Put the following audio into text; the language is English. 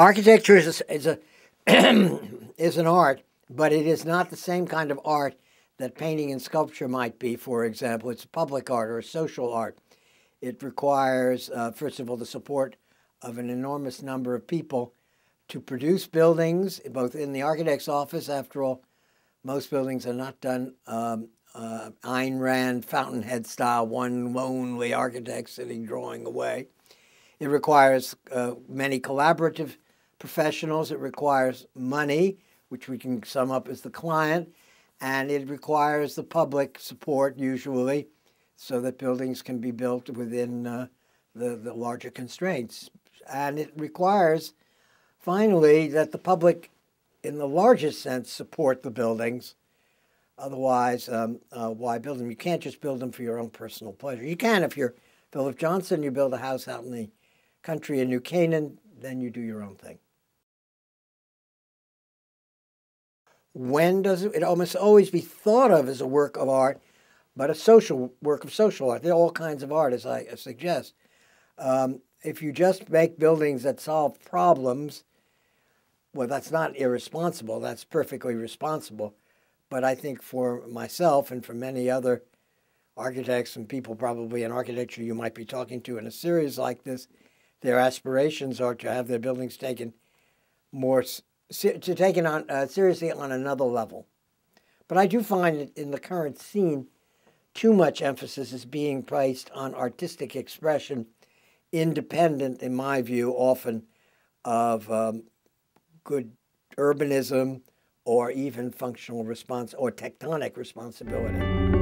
Architecture is is an art, but it is not the same kind of art that painting and sculpture might be, for example. It's a public art or a social art. It requires, first of all, the support of an enormous number of people to produce buildings, both in the architect's office. After all, most buildings are not done Ayn Rand, fountainhead style, one lonely architect sitting drawing away. It requires many collaborative professionals. It requires money, which we can sum up as the client, and it requires the public support, usually, so that buildings can be built within the larger constraints. And it requires, finally, that the public, in the largest sense, support the buildings. Otherwise, why build them? You can't just build them for your own personal pleasure. You can if you're Philip Johnson, you build a house out in the country in New Canaan, then you do your own thing. When does it? It almost always be thought of as a work of art, but a social work of social art. There are all kinds of art, as I suggest. If you just make buildings that solve problems, well, that's not irresponsible. That's perfectly responsible. But I think for myself and for many other architects and people probably in architecture you might be talking to in a series like this, their aspirations are to have their buildings taken seriously on another level. But I do find that in the current scene, too much emphasis is being placed on artistic expression, independent, in my view, often of good urbanism or even functional response or tectonic responsibility.